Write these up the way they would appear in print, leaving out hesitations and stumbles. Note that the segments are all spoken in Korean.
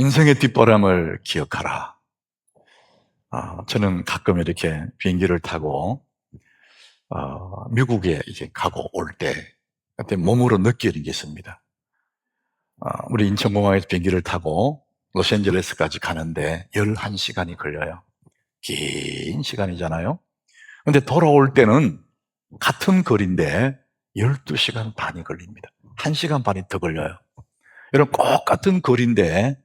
인생의 뒷바람을 기억하라. 저는 가끔 이렇게 비행기를 타고 미국에 이제 가고 올 때 그때 몸으로 느끼는 게 있습니다. 우리 인천공항에서 비행기를 타고 로스앤젤레스까지 가는데 11시간이 걸려요. 긴 시간이잖아요. 근데 돌아올 때는 같은 거리인데 12시간 반이 걸립니다. 1시간 반이 더 걸려요. 여러분, 똑같은 거리인데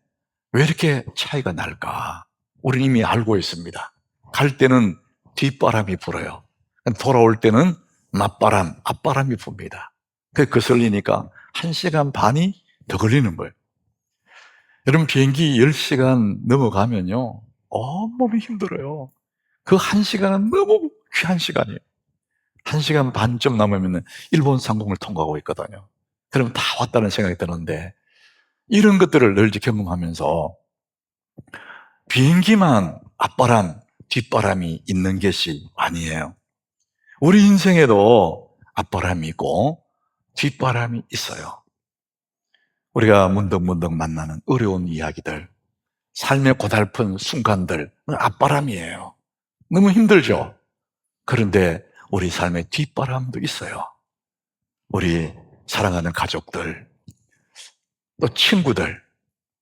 왜 이렇게 차이가 날까? 우리는 이미 알고 있습니다. 갈 때는 뒷바람이 불어요. 돌아올 때는 맞바람, 앞바람이 붑니다. 그게 거슬리니까 1시간 반이 더 걸리는 거예요. 여러분, 비행기 10시간 넘어가면요, 온몸이 힘들어요. 그 1시간은 너무 귀한 시간이에요. 1시간 반쯤 남으면 일본 상공을 통과하고 있거든요. 그러면 다 왔다는 생각이 드는데, 이런 것들을 늘 경험하면서 비행기만 앞바람, 뒷바람이 있는 것이 아니에요. 우리 인생에도 앞바람이 있고 뒷바람이 있어요. 우리가 문득문득 만나는 어려운 이야기들, 삶의 고달픈 순간들, 앞바람이에요. 너무 힘들죠? 그런데 우리 삶의 뒷바람도 있어요. 우리 사랑하는 가족들, 또 친구들,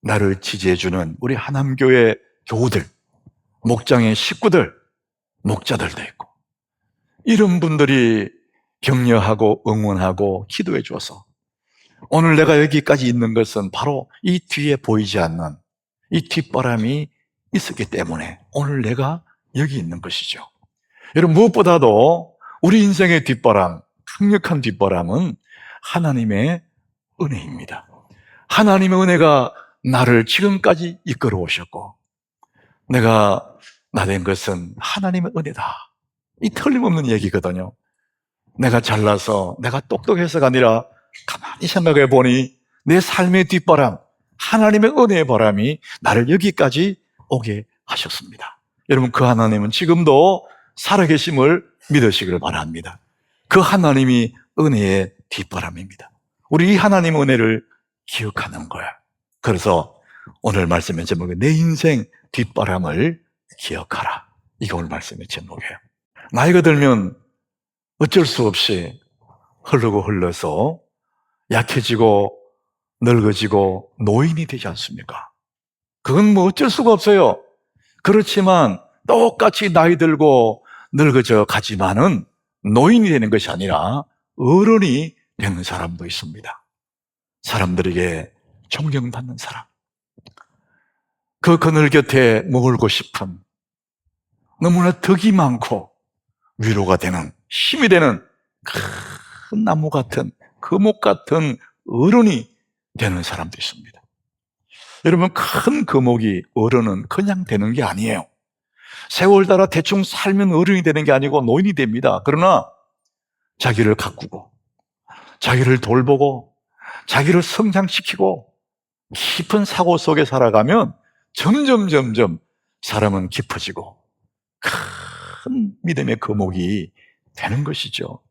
나를 지지해주는 우리 하남교회 교우들, 목장의 식구들, 목자들도 있고, 이런 분들이 격려하고 응원하고 기도해 줘서 오늘 내가 여기까지 있는 것은 바로 이 뒤에 보이지 않는 이 뒷바람이 있었기 때문에 오늘 내가 여기 있는 것이죠. 여러분, 무엇보다도 우리 인생의 뒷바람, 강력한 뒷바람은 하나님의 은혜입니다. 하나님의 은혜가 나를 지금까지 이끌어 오셨고, 내가 나 된 것은 하나님의 은혜다. 이 틀림없는 얘기거든요. 내가 잘나서 내가 똑똑해서가 아니라 가만히 생각해 보니 내 삶의 뒷바람, 하나님의 은혜의 바람이 나를 여기까지 오게 하셨습니다. 여러분, 그 하나님은 지금도 살아계심을 믿으시기를 바랍니다. 그 하나님이 은혜의 뒷바람입니다. 우리 이 하나님의 은혜를 기억하는 거야. 그래서 오늘 말씀의 제목은 내 인생 뒷바람을 기억하라. 이게 오늘 말씀의 제목이에요. 나이가 들면 어쩔 수 없이 흘러서 약해지고 늙어지고 노인이 되지 않습니까? 그건 뭐 어쩔 수가 없어요. 그렇지만 똑같이 나이 들고 늙어져 가지만은 노인이 되는 것이 아니라 어른이 되는 사람도 있습니다. 사람들에게 존경받는 사람, 그 그늘 곁에 머물고 싶은, 너무나 덕이 많고 위로가 되는, 힘이 되는 큰 나무 같은, 거목 같은 어른이 되는 사람도 있습니다. 여러분, 큰 거목이 어른은 그냥 되는 게 아니에요. 세월 따라 대충 살면 어른이 되는 게 아니고 노인이 됩니다. 그러나 자기를 가꾸고 자기를 돌보고 자기를 성장시키고 깊은 사고 속에 살아가면 점점 사람은 깊어지고 큰 믿음의 거목이 되는 것이죠.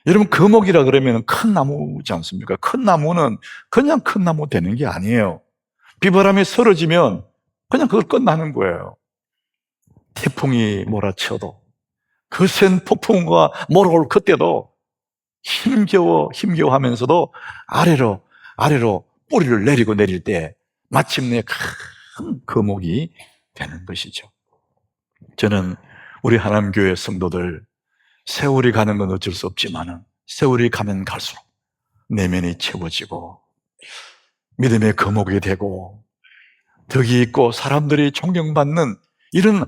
여러분, 거목이라 그러면 큰 나무지 않습니까? 큰 나무는 그냥 큰 나무 되는 게 아니에요. 비바람이 쓰러지면 그냥 그걸 끝나는 거예요. 태풍이 몰아쳐도, 거센 폭풍과 몰아올 그때도 힘겨워 하면서도 아래로 뿌리를 내릴 때 마침내 큰 거목이 되는 것이죠. 저는 우리 하나님교회 성도들, 세월이 가는 건 어쩔 수 없지만 세월이 가면 갈수록 내면이 채워지고 믿음의 거목이 되고 덕이 있고 사람들이 존경받는 이런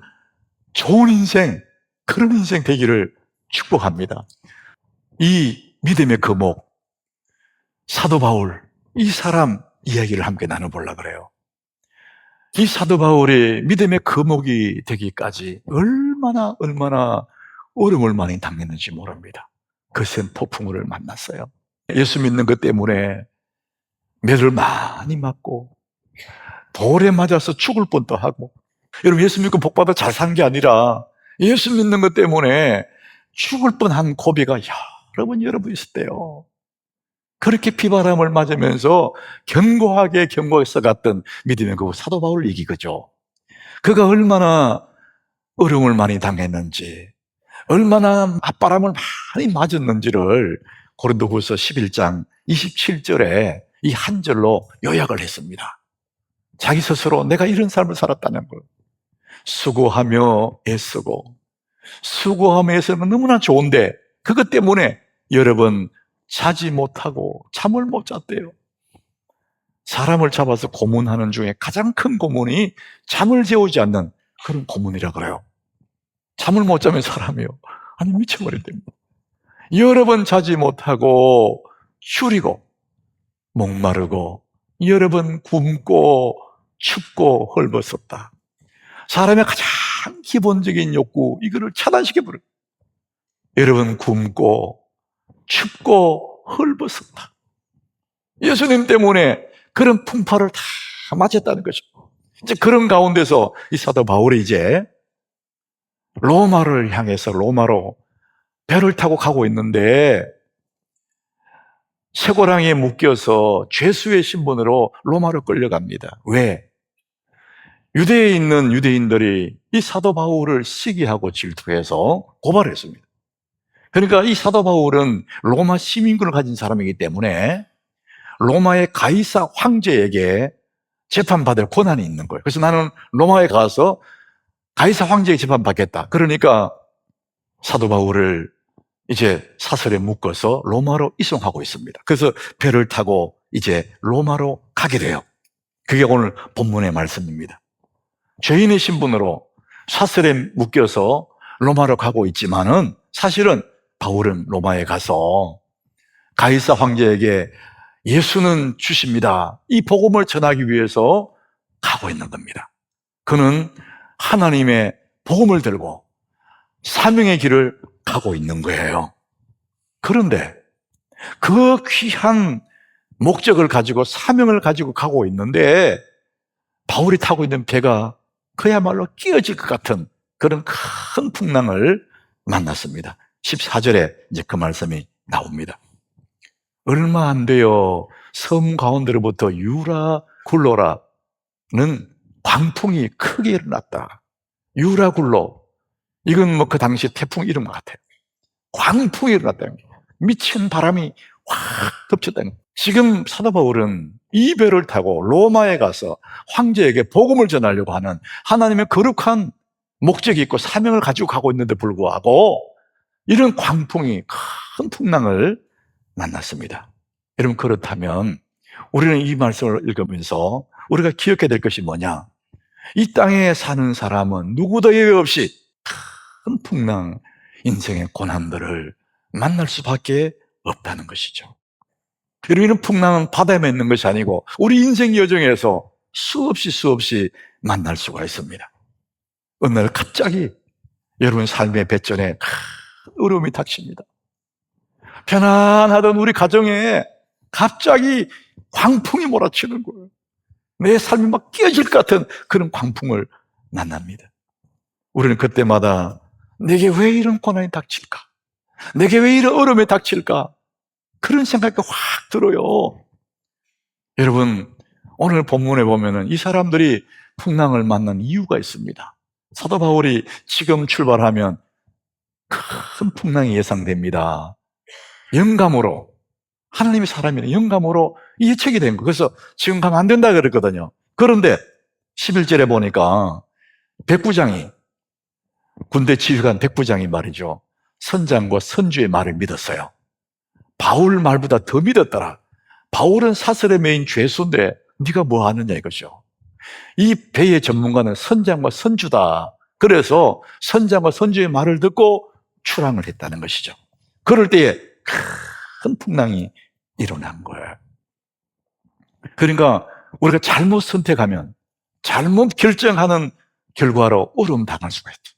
좋은 인생, 그런 인생 되기를 축복합니다. 이 믿음의 거목, 사도 바울, 이 사람 이야기를 함께 나눠보려고 그래요. 이 사도 바울이 믿음의 거목이 되기까지 얼마나 어려움을 많이 당했는지 모릅니다. 거센 폭풍우를 만났어요. 예수 믿는 것 때문에 매를 많이 맞고 돌에 맞아서 죽을 뻔도 하고, 여러분, 예수 믿고 복받아 잘 산 게 아니라 예수 믿는 것 때문에 죽을 뻔한 고비가 여러 번 있었대요. 그렇게 비바람을 맞으면서 견고하게 써갔던 믿음의 그 사도 바울을 이기거죠. 그가 얼마나 어려움을 많이 당했는지, 얼마나 맞바람을 많이 맞았는지를 고린도후서 11장 27절에 이 한 절로 요약을 했습니다. 자기 스스로 내가 이런 삶을 살았다는 걸. 수고하며 애쓰고, 수고하며 애쓰는 건 너무나 좋은데 그것 때문에 여러분 자지 못하고 잠을 못 잤대요. 사람을 잡아서 고문하는 중에 가장 큰 고문이 잠을 재우지 않는 그런 고문이라 그래요. 잠을 못 자면 사람이요, 아니 미쳐버린답니다. 여러 번 자지 못하고 추리고 목마르고 여러 번 굶고 춥고 헐벗었다. 사람의 가장 기본적인 욕구, 이거를 차단시켜버려요. 여러분 굶고 춥고 헐벗었다. 예수님 때문에 그런 풍파를 다 맞았다는 거죠. 이제 그런 가운데서 이 사도 바울이 이제 로마를 향해서 로마로 배를 타고 가고 있는데 쇠고랑이에 묶여서 죄수의 신분으로 로마로 끌려갑니다. 왜? 유대에 있는 유대인들이 이 사도 바울을 시기하고 질투해서 고발했습니다. 그러니까 이 사도 바울은 로마 시민권을 가진 사람이기 때문에 로마의 가이사 황제에게 재판받을 권한이 있는 거예요. 그래서 나는 로마에 가서 가이사 황제에게 재판받겠다. 그러니까 사도 바울을 이제 사설에 묶어서 로마로 이송하고 있습니다. 그래서 배를 타고 이제 로마로 가게 돼요. 그게 오늘 본문의 말씀입니다. 죄인의 신분으로 사설에 묶여서 로마로 가고 있지만은 사실은 바울은 로마에 가서 가이사 황제에게 예수는 주십니다, 이 복음을 전하기 위해서 가고 있는 겁니다. 그는 하나님의 복음을 들고 사명의 길을 가고 있는 거예요. 그런데 그 귀한 목적을 가지고 사명을 가지고 가고 있는데 바울이 타고 있는 배가 그야말로 끼어질 것 같은 그런 큰 풍랑을 만났습니다. 14절에 이제 그 말씀이 나옵니다. 얼마 안 돼요. 섬 가운데로부터 유라굴로라는 광풍이 크게 일어났다. 유라굴로, 이건 뭐 그 당시 태풍 이름 같아요. 광풍이 일어났다는 거예요. 미친 바람이 확 덮쳤다는 거예요. 지금 사도 바울은 이 배를 타고 로마에 가서 황제에게 복음을 전하려고 하는 하나님의 거룩한 목적이 있고 사명을 가지고 가고 있는데 불구하고 이런 광풍이, 큰 풍랑을 만났습니다. 여러분, 그렇다면 우리는 이 말씀을 읽으면서 우리가 기억해야 될 것이 뭐냐? 이 땅에 사는 사람은 누구도 예외 없이 큰 풍랑, 인생의 고난들을 만날 수밖에 없다는 것이죠. 여러분, 이런 풍랑은 바다에 있는 것이 아니고 우리 인생 여정에서 수없이 만날 수가 있습니다. 어느 날 갑자기 여러분 삶의 배전에 큰 어려움이 닥칩니다. 편안하던 우리 가정에 갑자기 광풍이 몰아치는 거예요. 내 삶이 막 끼어질 것 같은 그런 광풍을 만납니다. 우리는 그때마다 내게 왜 이런 고난이 닥칠까? 내게 왜 이런 어려움이 닥칠까? 그런 생각이 확 들어요. 여러분, 오늘 본문에 보면은 이 사람들이 풍랑을 만난 이유가 있습니다. 사도 바울이 지금 출발하면 큰 풍랑이 예상됩니다. 영감으로, 하나님의 사람이네, 영감으로 예측이 된 거예요. 그래서 지금 가면 안 된다 그랬거든요. 그런데 11절에 보니까 백부장이, 군대 지휘관 백부장이 말이죠, 선장과 선주의 말을 믿었어요. 바울 말보다 더 믿었더라. 바울은 사설에 매인 죄수인데 네가 뭐 하느냐 이거죠. 이 배의 전문가는 선장과 선주다. 그래서 선장과 선주의 말을 듣고 출항을 했다는 것이죠. 그럴 때에 큰 풍랑이 일어난 거예요. 그러니까 우리가 잘못 선택하면, 잘못 결정하는 결과로 어려움 당할 수가 있죠.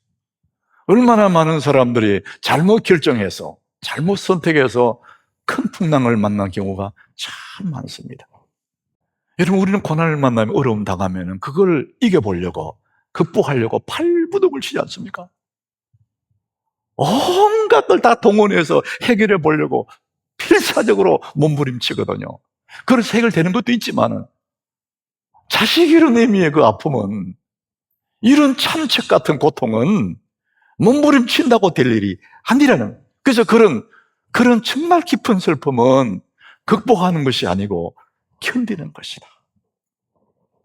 얼마나 많은 사람들이 잘못 결정해서, 잘못 선택해서 큰 풍랑을 만난 경우가 참 많습니다. 여러분, 우리는 고난을 만나면, 어려움 당하면 그걸 이겨보려고, 극복하려고 발부둥을 치지 않습니까? 온갖 걸 다 동원해서 해결해 보려고 필사적으로 몸부림치거든요. 그래서 해결되는 것도 있지만은 자식 이런 의미의 그 아픔은, 이런 참책 같은 고통은 몸부림친다고 될 일이 아니라는. 그래서 그런 정말 깊은 슬픔은 극복하는 것이 아니고 견디는 것이다.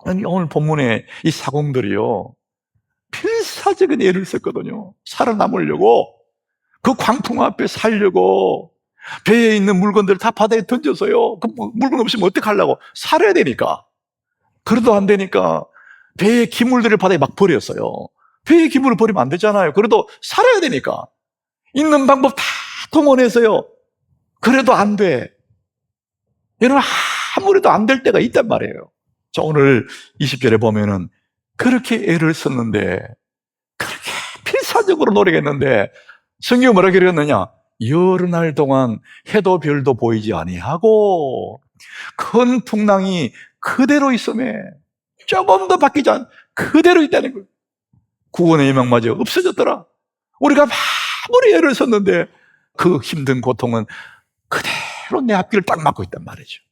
아니, 오늘 본문에 이 사공들이요, 필사적인 애를 썼거든요. 살아남으려고, 그 광풍 앞에 살려고, 배에 있는 물건들을 다 바다에 던져서요, 그 물건 없으면 어떡하려고? 살아야 되니까. 그래도 안 되니까 배의 기물들을 바다에 막 버렸어요. 배의 기물을 버리면 안 되잖아요. 그래도 살아야 되니까 있는 방법 다 동원해서요. 그래도 안 돼. 여러분, 아무래도 안 될 때가 있단 말이에요. 자, 오늘 20절에 보면은 그렇게 애를 썼는데, 그렇게 필사적으로 노력했는데, 성경이 뭐라 그랬느냐? 여러 날 동안 해도 별도 보이지 아니하고 큰 풍랑이 그대로 있음에, 조금 더 바뀌지 않, 그대로 있다는 거예요. 구원의 희망마저 없어졌더라. 우리가 아무리 애를 썼는데 그 힘든 고통은 그대로 내 앞길을 딱 막고 있단 말이죠.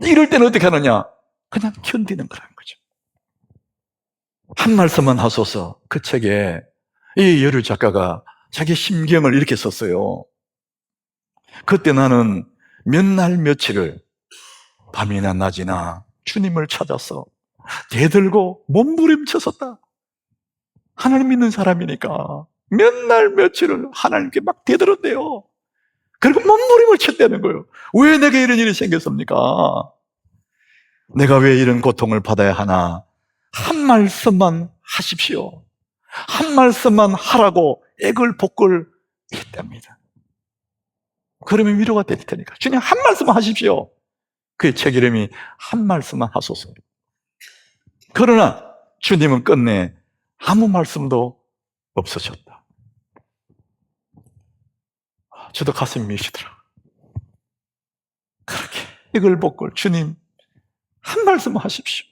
이럴 때는 어떻게 하느냐? 그냥 견디는 거라는 거죠. 한 말씀만 하소서. 그 책에 이 여류 작가가 자기 심경을 이렇게 썼어요. 그때 나는 몇 날 며칠을 밤이나 낮이나 주님을 찾아서 대들고 몸부림쳤었다. 하나님 믿는 사람이니까 몇 날 며칠을 하나님께 막 대들었대요. 그리고 몸부림을 쳤다는 거예요. 왜 내게 이런 일이 생겼습니까? 내가 왜 이런 고통을 받아야 하나? 한 말씀만 하십시오. 한 말씀만 하라고 애걸복걸 했답니다. 그러면 위로가 될 테니까 주님 한 말씀만 하십시오. 그의 책 이름이 한 말씀만 하소서. 그러나 주님은 끝내 아무 말씀도 없으셨다. 저도 가슴이 미시더라. 그렇게 애걸복걸 주님 한 말씀 하십시오.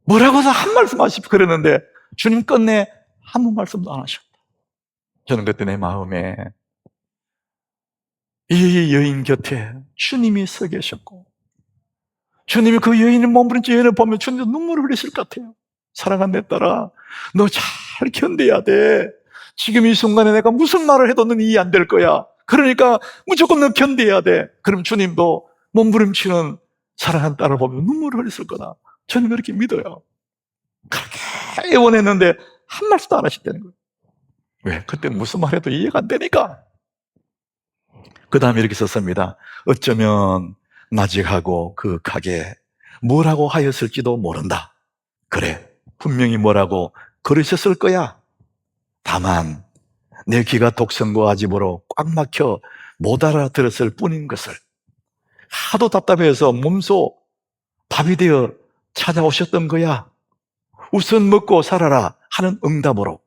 뭐라고 해서 한 말씀 하십시오 그랬는데 주님 끝내 아무 말씀도 안 하셨다. 저는 그때 내 마음에 이 여인 곁에 주님이 서 계셨고, 주님이 그 여인의 몸부림친 여인을 보면 주님도 눈물을 흘리실 것 같아요. 사랑하는 내 딸아, 너 잘 견뎌야 돼. 지금 이 순간에 내가 무슨 말을 해도 넌 이해 안 될 거야. 그러니까 무조건 너 견뎌야 돼. 그럼 주님도 몸부림치는 사랑하는 딸을 보면 눈물을 흘렸을 거다. 저는 그렇게 믿어요. 그렇게 애원했는데 한 말씀도 안 하셨다는 거예요. 왜? 그때 무슨 말 해도 이해가 안 되니까. 그 다음에 이렇게 썼습니다. 어쩌면 나직하고 그윽하게 뭐라고 하였을지도 모른다. 그래, 분명히 뭐라고 그러셨을 거야. 다만 내 귀가 독성과 아집으로 꽉 막혀 못 알아들었을 뿐인 것을, 하도 답답해서 몸소 밥이 되어 찾아오셨던 거야. 우선 먹고 살아라 하는 응답으로.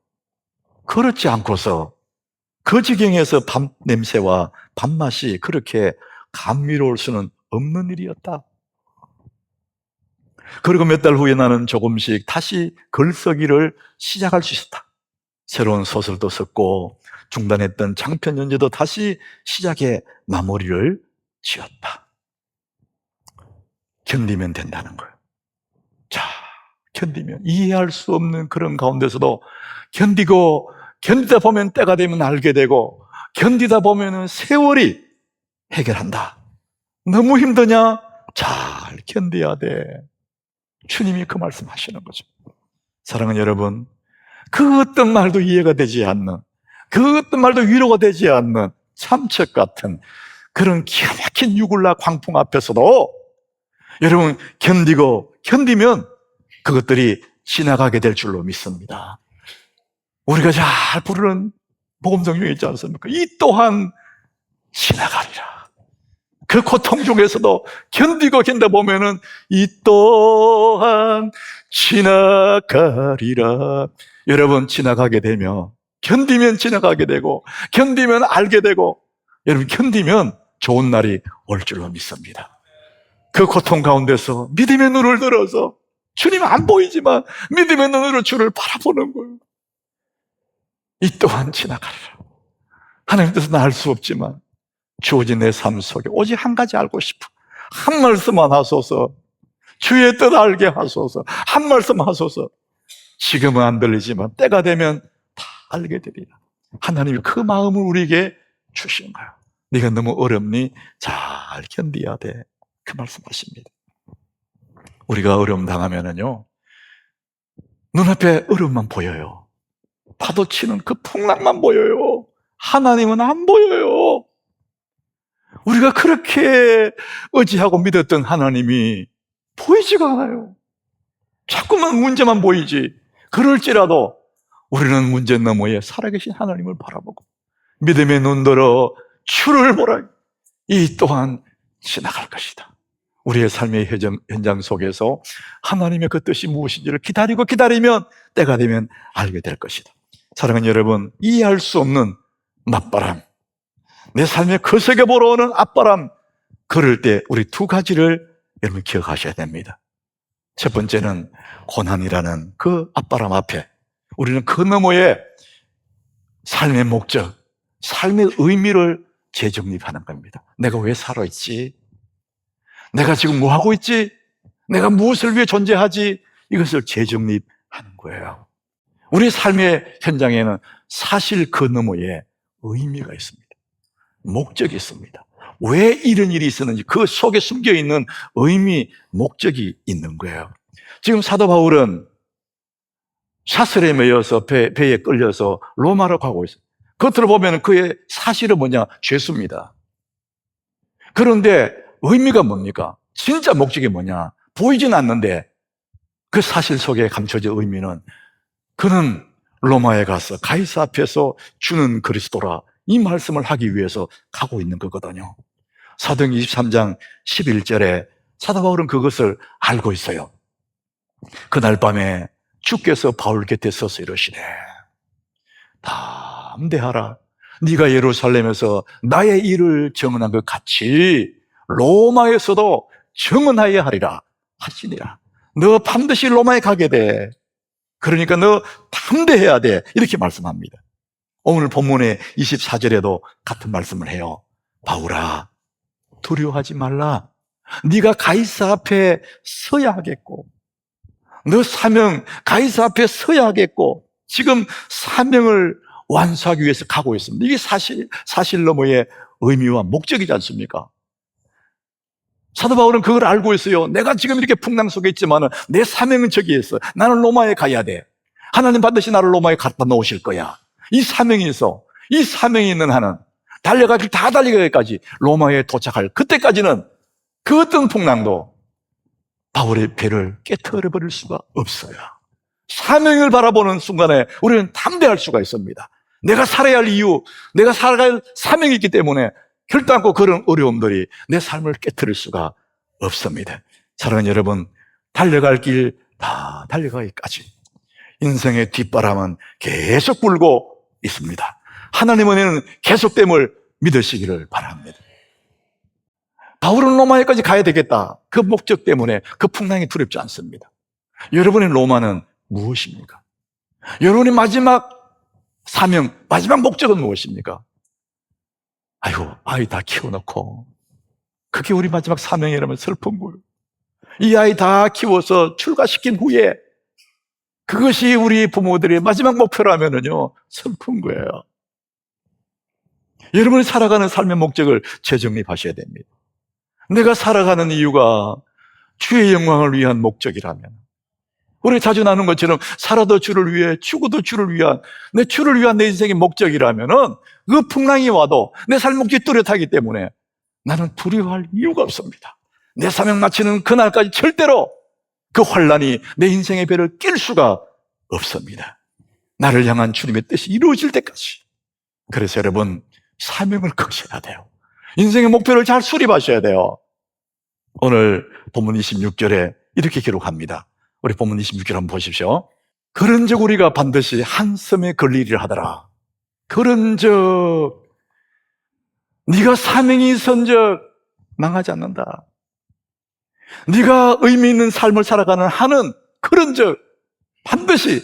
그렇지 않고서 그 지경에서 밥 냄새와 밥맛이 그렇게 감미로울 수는 없는 일이었다. 그리고 몇 달 후에 나는 조금씩 다시 글쓰기를 시작할 수 있었다. 새로운 소설도 썼고 중단했던 장편 연재도 다시 시작해 마무리를 지었다. 견디면 된다는 거예요. 자, 견디면, 이해할 수 없는 그런 가운데서도 견디다 보면 때가 되면 알게 되고, 견디다 보면 세월이 해결한다. 너무 힘드냐? 잘 견뎌야 돼. 주님이 그 말씀 하시는 거죠. 사랑하는 여러분, 그 어떤 말도 이해가 되지 않는, 그 어떤 말도 위로가 되지 않는 참책 같은 그런 기가 막힌 유굴라 광풍 앞에서도 여러분 견디면 그것들이 지나가게 될 줄로 믿습니다. 우리가 잘 부르는 복음성경에 있지 않습니까? 이 또한 지나가리라. 그 고통 중에서도 견디다 보면은 이 또한 지나가리라. 여러분, 지나가게 되면, 견디면 지나가게 되고, 견디면 알게 되고, 여러분 견디면 좋은 날이 올 줄로 믿습니다. 그 고통 가운데서 믿음의 눈을 들어서, 주님 안 보이지만 믿음의 눈으로 주를 바라보는 거예요. 이 또한 지나가리라. 하나님 뜻은 알 수 없지만 주어진 내 삶 속에 오직 한 가지 알고 싶어. 한 말씀만 하소서. 주의 뜻 알게 하소서. 한 말씀 하소서. 지금은 안 들리지만 때가 되면 다 알게 되리라. 하나님이 그 마음을 우리에게 주시는 거예요. 네가 너무 어렵니? 잘 견뎌야 돼. 그 말씀하십니다. 우리가 어려움 당하면은요, 눈앞에 어려움만 보여요. 파도 치는 그 풍랑만 보여요. 하나님은 안 보여요. 우리가 그렇게 의지하고 믿었던 하나님이 보이지가 않아요. 자꾸만 문제만 보이지. 그럴지라도 우리는 문제 너머에 살아계신 하나님을 바라보고 믿음의 눈들어 주를 보라. 이 또한 지나갈 것이다. 우리의 삶의 현장 속에서 하나님의 그 뜻이 무엇인지를 기다리면 때가 되면 알게 될 것이다. 사랑하는 여러분, 이해할 수 없는 맞바람, 내 삶에 거세게 불어오는 앞바람, 그럴 때 우리 두 가지를 여러분 기억하셔야 됩니다. 첫 번째는 고난이라는 그 앞바람 앞에 우리는 그 너머에 삶의 목적, 삶의 의미를 재정립하는 겁니다. 내가 왜 살아있지? 내가 지금 뭐 하고 있지? 내가 무엇을 위해 존재하지? 이것을 재정립하는 거예요. 우리 삶의 현장에는 사실 그 너머에 의미가 있습니다. 목적이 있습니다. 왜 이런 일이 있었는지 그 속에 숨겨있는 의미, 목적이 있는 거예요. 지금 사도 바울은 샤슬에 매여서 배에 끌려서 로마로 가고 있어요. 겉으로 보면 그의 사실은 뭐냐? 죄수입니다. 그런데 의미가 뭡니까? 진짜 목적이 뭐냐? 보이진 않는데 그 사실 속에 감춰진 의미는 그는 로마에 가서 가이사 앞에서 주는 그리스도라 이 말씀을 하기 위해서 가고 있는 거거든요. 사도행 23장 11절에 사도 바울은 그것을 알고 있어요. 그날 밤에 주께서 바울 곁에 서서 이러시네. 담대하라. 네가 예루살렘에서 나의 일을 증언한 것 같이 로마에서도 증언하여야 하리라 하시니라. 너 반드시 로마에 가게 돼. 그러니까 너 담대해야 돼. 이렇게 말씀합니다. 오늘 본문의 24절에도 같은 말씀을 해요. 바울아, 두려워하지 말라. 네가 가이사 앞에 서야 하겠고 너 사명 가이사 앞에 서야 하겠고 지금 사명을 완수하기 위해서 가고 있습니다. 이게 사실 너머의 의미와 목적이지 않습니까? 사도 바울은 그걸 알고 있어요. 내가 지금 이렇게 풍랑 속에 있지만 내 사명은 저기에 있어. 나는 로마에 가야 돼. 하나님 반드시 나를 로마에 갖다 놓으실 거야. 이 사명이 있어. 이 사명이 있는 한은 달려가길 다 달려가기까지 로마에 도착할 그때까지는 그 어떤 풍랑도 바울의 배를 깨트려버릴 수가 없어요. 사명을 바라보는 순간에 우리는 담대할 수가 있습니다. 내가 살아야 할 이유, 내가 살아갈 사명이 있기 때문에 결단코 그런 어려움들이 내 삶을 깨트릴 수가 없습니다. 사랑하는 여러분, 달려갈 길 다 달려가기까지 인생의 뒷바람은 계속 불고 있습니다. 하나님 은혜는 계속됨을 믿으시기를 바랍니다. 바울은 로마에까지 가야 되겠다. 그 목적 때문에 그 풍랑이 두렵지 않습니다. 여러분의 로마는 무엇입니까? 여러분의 마지막 사명, 마지막 목적은 무엇입니까? 아이고, 아이 다 키워놓고 그게 우리 마지막 사명이라면 슬픈 거예요. 이 아이 다 키워서 출가시킨 후에 그것이 우리 부모들의 마지막 목표라면요 슬픈 거예요. 여러분이 살아가는 삶의 목적을 재정립하셔야 됩니다. 내가 살아가는 이유가 주의 영광을 위한 목적이라면, 우리 자주 나누는 것처럼 살아도 주를 위해 죽어도 주를 위한 내 인생의 목적이라면은 그 풍랑이 와도 내 삶 목적이 뚜렷하기 때문에 나는 두려워할 이유가 없습니다. 내 사명 마치는 그날까지 절대로 그 환란이 내 인생의 배를 낄 수가 없습니다. 나를 향한 주님의 뜻이 이루어질 때까지. 그래서 여러분, 사명을 거셔야 돼요. 인생의 목표를 잘 수립하셔야 돼요. 오늘 본문 26절에 이렇게 기록합니다. 우리 본문 26절 한번 보십시오. 그런즉 우리가 반드시 한 섬에 걸리리라 하더라. 그런즉 네가 사명이 있은즉 망하지 않는다. 네가 의미 있는 삶을 살아가는 한은 그런즉 반드시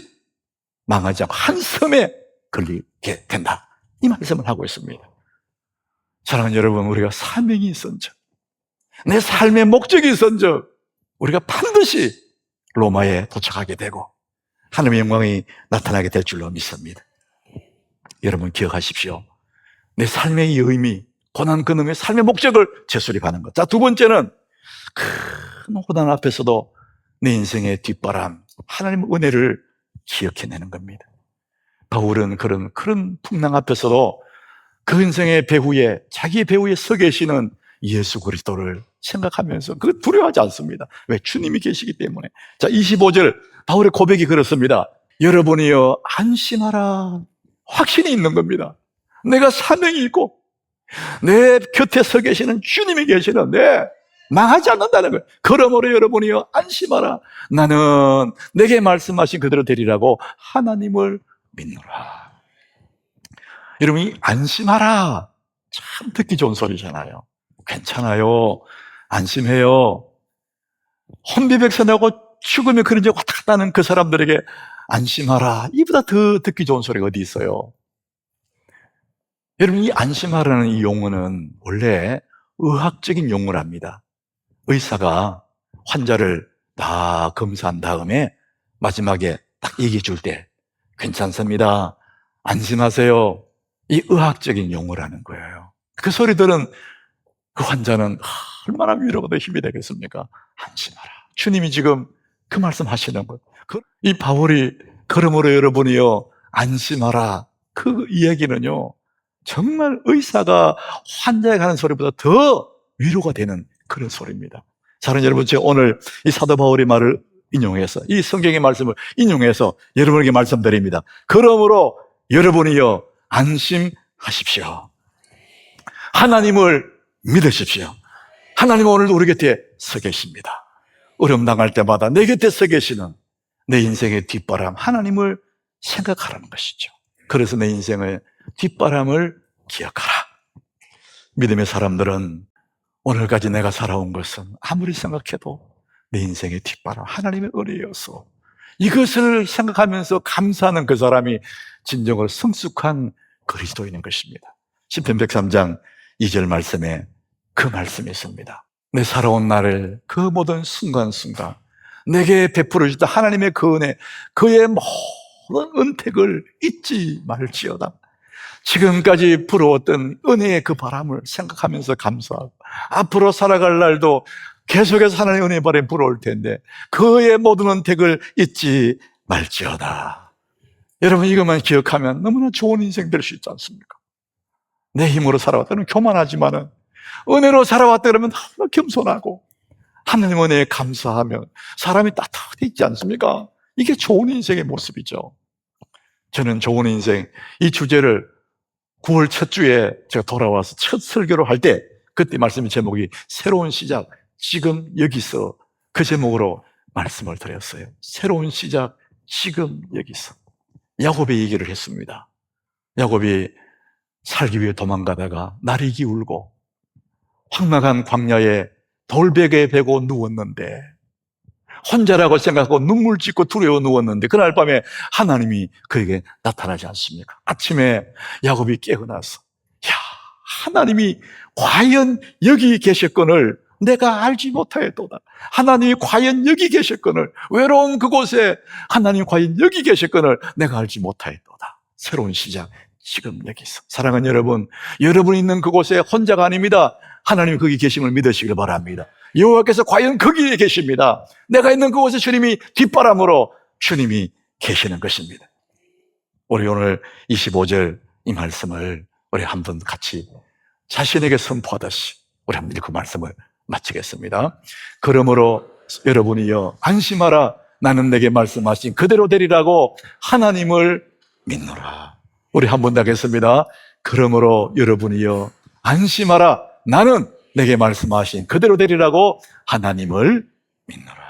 망하지 않고 한 섬에 걸리게 된다. 이 말씀을 하고 있습니다. 사랑하는 여러분, 우리가 사명이 있은즉, 내 삶의 목적이 있은즉 우리가 반드시 로마에 도착하게 되고 하나님의 영광이 나타나게 될 줄로 믿습니다. 여러분 기억하십시오. 내 삶의 이 의미, 고난 근음의 삶의 목적을 재수립하는 것. 자, 두 번째는 큰 고난 앞에서도 내 인생의 뒷바람, 하나님의 은혜를 기억해내는 겁니다. 바울은 그런 풍랑 앞에서도 그 인생의 배후에, 자기의 배후에 서 계시는 예수 그리스도를 생각하면서 그 두려워하지 않습니다. 왜? 주님이 계시기 때문에. 자, 25절 바울의 고백이 그렇습니다. 여러분이여 안심하라. 확신이 있는 겁니다. 내가 사명이 있고 내 곁에 서 계시는 주님이 계시는데 망하지 않는다는 거예요. 그러므로 여러분이여 안심하라. 나는 내게 말씀하신 그대로 되리라고 하나님을 믿노라. 여러분이 안심하라. 참 듣기 좋은 소리잖아요. 괜찮아요. 안심해요. 혼비백산하고 죽음의 그림자 왔다 갔다 하는 그 사람들에게 안심하라. 이보다 더 듣기 좋은 소리가 어디 있어요? 여러분, 이 안심하라는 이 용어는 원래 의학적인 용어랍니다. 의사가 환자를 다 검사한 다음에 마지막에 딱 얘기해 줄 때 괜찮습니다. 안심하세요. 이 의학적인 용어라는 거예요. 그 소리 들은 그 환자는 얼마나 위로가 더 힘이 되겠습니까? 안심하라. 주님이 지금 그 말씀 하시는 거예요. 이 바울이 그러므로 여러분이요 안심하라. 그 이야기는요 정말 의사가 환자에게 하는 소리보다 더 위로가 되는 그런 소리입니다. 사랑하는 여러분, 제가 오늘 이 사도 바울의 말을 인용해서 이 성경의 말씀을 인용해서 여러분에게 말씀드립니다. 그러므로 여러분이요 안심하십시오. 하나님을 믿으십시오. 하나님은 오늘도 우리 곁에 서 계십니다. 어려움 당할 때마다 내 곁에 서 계시는 내 인생의 뒷바람 하나님을 생각하라는 것이죠. 그래서 내 인생의 뒷바람을 기억하라. 믿음의 사람들은 오늘까지 내가 살아온 것은 아무리 생각해도 내 인생의 뒷바람 하나님의 은혜여서 이것을 생각하면서 감사하는 그 사람이 진정으로 성숙한 그리스도인인 것입니다. 시편 103장 2절 말씀에 그 말씀이 있습니다. 내 살아온 날을 그 모든 순간순간 내게 베풀어 주셨다 하나님의 그 은혜, 그의 모든 은택을 잊지 말지어다. 지금까지 불어왔던 은혜의 그 바람을 생각하면서 감사하고 앞으로 살아갈 날도 계속해서 하나님의 은혜의 바람이 불어올 텐데 그의 모든 은택을 잊지 말지어다. 여러분 이것만 기억하면 너무나 좋은 인생 될 수 있지 않습니까? 내 힘으로 살아왔다는 교만하지만은 은혜로 살아왔다 그러면 너무 겸손하고 하나님 은혜에 감사하면 사람이 따뜻해지지 않습니까? 이게 좋은 인생의 모습이죠. 저는 좋은 인생 이 주제를 9월 첫 주에 제가 돌아와서 첫 설교를 할 때 그때 말씀의 제목이 새로운 시작 지금 여기서 그 제목으로 말씀을 드렸어요. 새로운 시작 지금 여기서. 야곱의 얘기를 했습니다. 야곱이 살기 위해 도망가다가 날이 기울고 황량한 광야에 돌베개에 베고 누웠는데 혼자라고 생각하고 눈물 짓고 두려워 누웠는데 그날 밤에 하나님이 그에게 나타나지 않습니까? 아침에 야곱이 깨어나서 야, 하나님이 과연 여기 계셨거늘 내가 알지 못하였도다. 하나님이 과연 여기 계셨거늘 외로운 그곳에 하나님이 과연 여기 계셨거늘 내가 알지 못하였도다. 새로운 시작 지금 여기서. 사랑하는 여러분, 여러분이 있는 그곳에 혼자가 아닙니다. 하나님이 거기 계심을 믿으시길 바랍니다. 여호와께서 과연 거기에 계십니다. 내가 있는 그곳에 주님이 뒷바람으로 주님이 계시는 것입니다. 우리 오늘 25절 이 말씀을 우리 한번 같이 자신에게 선포하듯이 우리 한번 그 말씀을 마치겠습니다. 그러므로 여러분이여 안심하라. 나는 내게 말씀하신 그대로 되리라고 하나님을 믿노라. 우리 한번 더 하겠습니다. 그러므로 여러분이여 안심하라. 나는 내게 말씀하신 그대로 되리라고 하나님을 믿노라.